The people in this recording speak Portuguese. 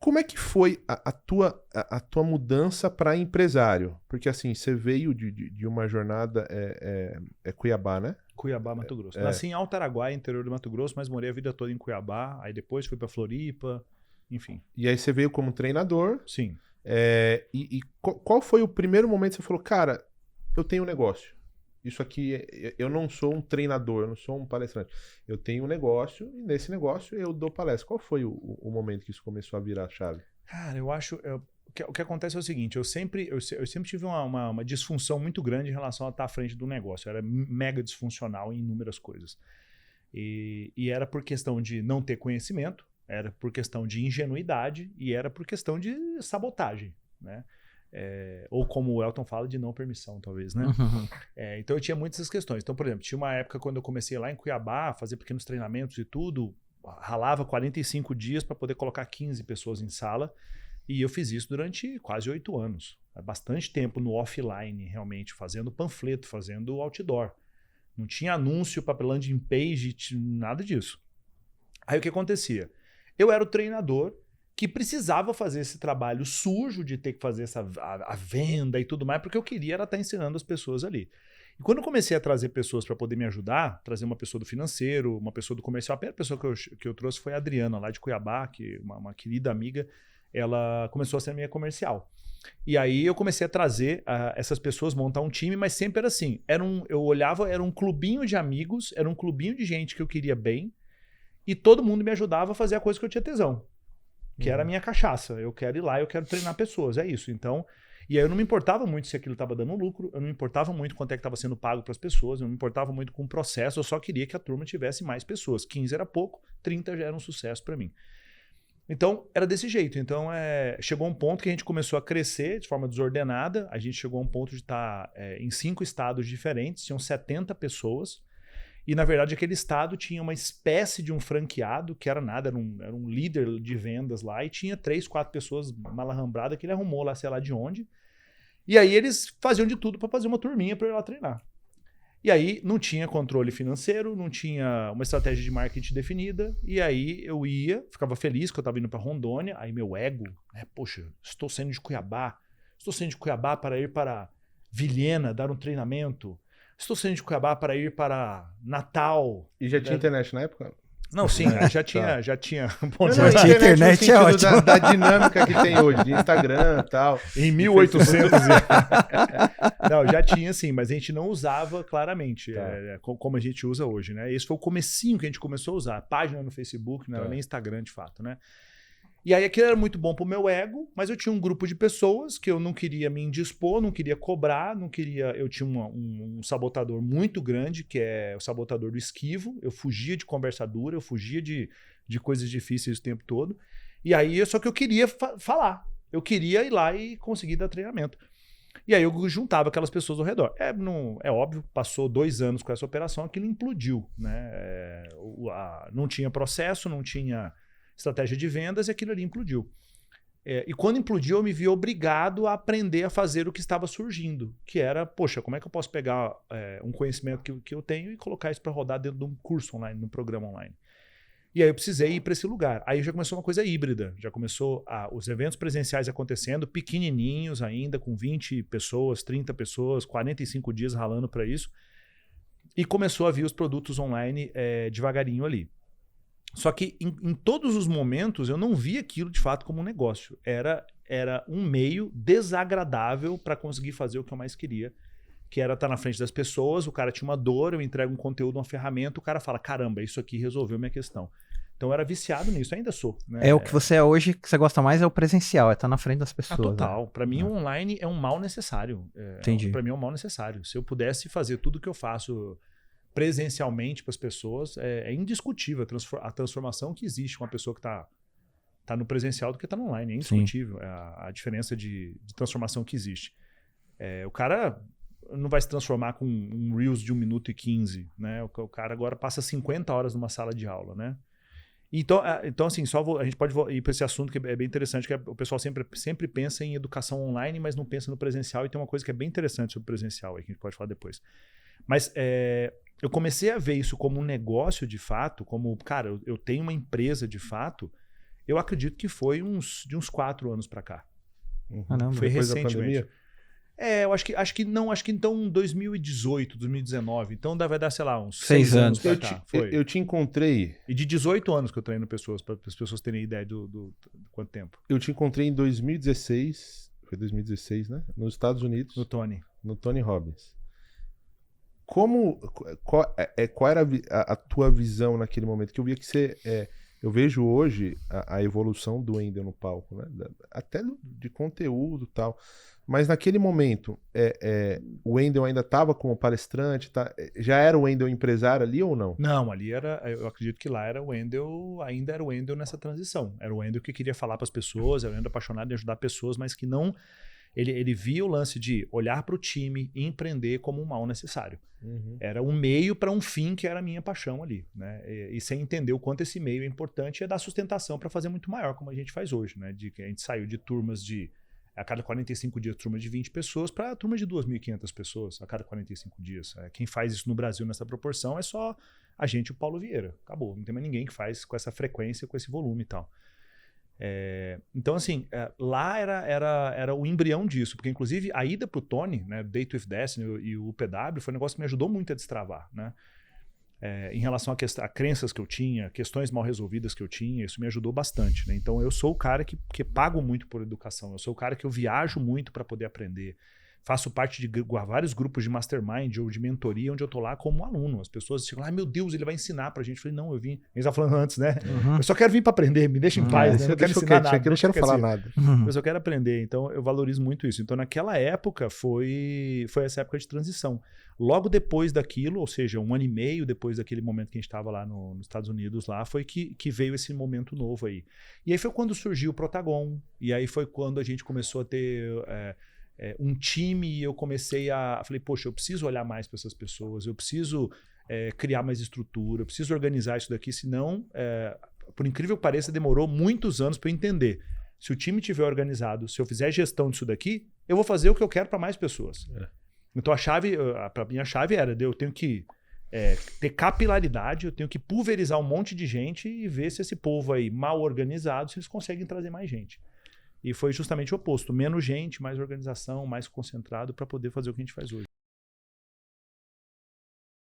como é que foi a tua mudança para empresário? Porque assim, você veio de uma jornada, Cuiabá, né? Cuiabá, Mato Grosso. Nasci em Alto Araguaia, interior do Mato Grosso, mas morei a vida toda em Cuiabá. Aí depois fui para Floripa, enfim. E aí você veio como treinador. Sim. Qual foi o primeiro momento que você falou, cara, eu tenho um negócio. Isso aqui, eu não sou um treinador, eu não sou um palestrante. Eu tenho um negócio e nesse negócio eu dou palestra. Qual foi o momento que isso começou a virar a chave? Cara, eu acho... o que acontece é o seguinte, eu sempre tive uma disfunção muito grande em relação a estar à frente do negócio. Eu era mega disfuncional em inúmeras coisas. E era por questão de não ter conhecimento, era por questão de ingenuidade e era por questão de sabotagem, né? Ou como o Elton fala, de não permissão, talvez, né? Então eu tinha muitas essas questões. Então, por exemplo, tinha uma época quando eu comecei lá em Cuiabá a fazer pequenos treinamentos e tudo, ralava 45 dias para poder colocar 15 pessoas em sala e eu fiz isso durante quase 8 anos. Bastante tempo no offline, realmente, fazendo panfleto, fazendo outdoor. Não tinha anúncio para landing page, nada disso. Aí o que acontecia? Eu era o treinador que precisava fazer esse trabalho sujo de ter que fazer a venda e tudo mais, porque eu queria era estar ensinando as pessoas ali. E quando eu comecei a trazer pessoas para poder me ajudar, trazer uma pessoa do financeiro, uma pessoa do comercial, a primeira pessoa que eu trouxe foi a Adriana, lá de Cuiabá, que uma querida amiga, ela começou a ser a minha comercial. E aí eu comecei a trazer essas pessoas, montar um time, mas sempre era assim, eu olhava, era um clubinho de amigos, era um clubinho de gente que eu queria bem, e todo mundo me ajudava a fazer a coisa que eu tinha tesão. Que era a minha cachaça. Eu quero ir lá, eu quero treinar pessoas. É isso. Então, e aí eu não me importava muito se aquilo estava dando lucro, eu não me importava muito quanto é que estava sendo pago para as pessoas, eu não me importava muito com o processo, eu só queria que a turma tivesse mais pessoas. 15 era pouco, 30 já era um sucesso para mim. Então, era desse jeito. Então, chegou um ponto que a gente começou a crescer de forma desordenada, a gente chegou a um ponto de estar em 5 estados diferentes, tinham 70 pessoas. E, na verdade, aquele estado tinha uma espécie de um franqueado, que era nada, era um líder de vendas lá, e tinha 3, 4 pessoas malarrambradas que ele arrumou lá, sei lá de onde. E aí eles faziam de tudo para fazer uma turminha para eu ir lá treinar. E aí não tinha controle financeiro, não tinha uma estratégia de marketing definida, e aí eu ia, ficava feliz que eu estava indo para Rondônia, aí meu ego, poxa, estou saindo de Cuiabá para ir para Vilhena, dar um treinamento. Estou saindo de Cuiabá para ir para Natal. E já tinha internet na época? Não, sim, já tinha. Já tinha internet é ótimo. Da dinâmica que tem hoje, de Instagram e tal. Em 1800. Não, já tinha sim, mas a gente não usava claramente, como a gente usa hoje, né? Esse foi o comecinho que a gente começou a usar. Página no Facebook, não era nem Instagram de fato, né? E aí aquilo era muito bom pro meu ego, mas eu tinha um grupo de pessoas que eu não queria me indispor, não queria cobrar, não queria... Eu tinha um sabotador muito grande, que é o sabotador do esquivo. Eu fugia de conversa dura, eu fugia de coisas difíceis o tempo todo. E aí, só que eu queria falar. Eu queria ir lá e conseguir dar treinamento. E aí eu juntava aquelas pessoas ao redor. É óbvio, passou 2 anos com essa operação, aquilo implodiu, né? Não tinha processo, não tinha estratégia de vendas e aquilo ali implodiu. E quando implodiu, eu me vi obrigado a aprender a fazer o que estava surgindo, que era, poxa, como é que eu posso pegar um conhecimento que eu tenho e colocar isso para rodar dentro de um curso online, num programa online. E aí eu precisei ir para esse lugar. Aí já começou uma coisa híbrida, já começou os eventos presenciais acontecendo, pequenininhos ainda, com 20 pessoas, 30 pessoas, 45 dias ralando para isso, e começou a vir os produtos online devagarinho ali. Só que em todos os momentos eu não via aquilo de fato como um negócio. Era um meio desagradável para conseguir fazer o que eu mais queria, que era estar na frente das pessoas, o cara tinha uma dor, eu entrego um conteúdo, uma ferramenta, o cara fala, caramba, isso aqui resolveu minha questão. Então eu era viciado nisso, ainda sou. Né? O que você é hoje, que você gosta mais é o presencial, estar na frente das pessoas. Total. Né? Para mim o online é um mal necessário. Entendi. Para mim é um mal necessário. Se eu pudesse fazer tudo que eu faço presencialmente para as pessoas, é indiscutível a transformação que existe com uma pessoa que está no presencial do que está no online. É indiscutível a diferença de transformação que existe. O cara não vai se transformar com um Reels de 1 minuto e 15, né? O cara agora passa 50 horas numa sala de aula, né? Então assim, a gente pode ir para esse assunto que é bem interessante, que o pessoal sempre pensa em educação online, mas não pensa no presencial, e tem uma coisa que é bem interessante sobre o presencial aí, que a gente pode falar depois. Mas eu comecei a ver isso como um negócio de fato, como, cara, eu tenho uma empresa de fato, Eu acredito que foi de uns 4 anos para cá. Caramba. Foi Depois da recentemente. pandemia? Eu acho que então 2018, 2019. Então vai dar, sei lá, uns 6 6 anos anos. pra cá. Foi. Eu te encontrei. E de 18 anos que eu treino pessoas, para as pessoas terem ideia do quanto tempo. Eu te encontrei em 2016. Foi 2016, né? Nos Estados Unidos. No Tony. No Tony Robbins. Qual era a tua visão naquele momento? Que eu via que você... eu vejo hoje a evolução do Wendel no palco, né? Até de conteúdo e tal. Mas naquele momento, o Wendel ainda estava como palestrante? Já era o Wendel empresário ali ou não? Não, ali eu acredito que lá era o Wendel, ainda era o Wendel nessa transição. Era o Wendel que queria falar para as pessoas, era o Wendel apaixonado em ajudar pessoas, mas que não... Ele via o lance de olhar para o time e empreender como um mal necessário. Uhum. Era um meio para um fim que era a minha paixão ali, né? E sem entender o quanto esse meio é importante, é dar sustentação para fazer muito maior, como a gente faz hoje, né? De que a gente saiu de turmas a cada 45 dias, turma de 20 pessoas, para turma de 2.500 pessoas a cada 45 dias. Quem faz isso no Brasil nessa proporção é só a gente e o Paulo Vieira. Acabou. Não tem mais ninguém que faz com essa frequência, com esse volume e tal. Então, assim, lá era o embrião disso, porque inclusive a ida pro Tony, né, Date with Destiny e o UPW foi um negócio que me ajudou muito a destravar, né? Em relação a crenças que eu tinha, questões mal resolvidas que eu tinha, isso me ajudou bastante, né? Então eu sou o cara que pago muito por educação, eu sou o cara que eu viajo muito para poder aprender. Faço parte de vários grupos de mastermind ou de mentoria, onde eu tô lá como aluno. As pessoas ficam, meu Deus, ele vai ensinar pra gente. Eu falei, não, eu vim. A gente estava falando antes, né? Uhum. Eu só quero vir para aprender, me deixa em paz, né? Eu não quero ensinar nada. Eu não quero falar nada. Eu só quero aprender. Então, eu valorizo muito isso. Então, naquela época, foi essa época de transição. Logo depois daquilo, ou seja, 1 ano e meio depois daquele momento que a gente estava lá nos Estados Unidos, lá, foi que veio esse momento novo aí. E aí foi quando surgiu o Protagon. E aí foi quando a gente começou a ter... um time e eu falei, poxa, eu preciso olhar mais para essas pessoas, eu preciso criar mais estrutura, eu preciso organizar isso daqui, senão, por incrível que pareça, demorou muitos anos para eu entender. Se o time estiver organizado, se eu fizer gestão disso daqui, eu vou fazer o que eu quero para mais pessoas. Então para mim a chave era, eu tenho que ter capilaridade, eu tenho que pulverizar um monte de gente e ver se esse povo aí mal organizado, se eles conseguem trazer mais gente. E foi justamente o oposto. Menos gente, mais organização, mais concentrado para poder fazer o que a gente faz hoje.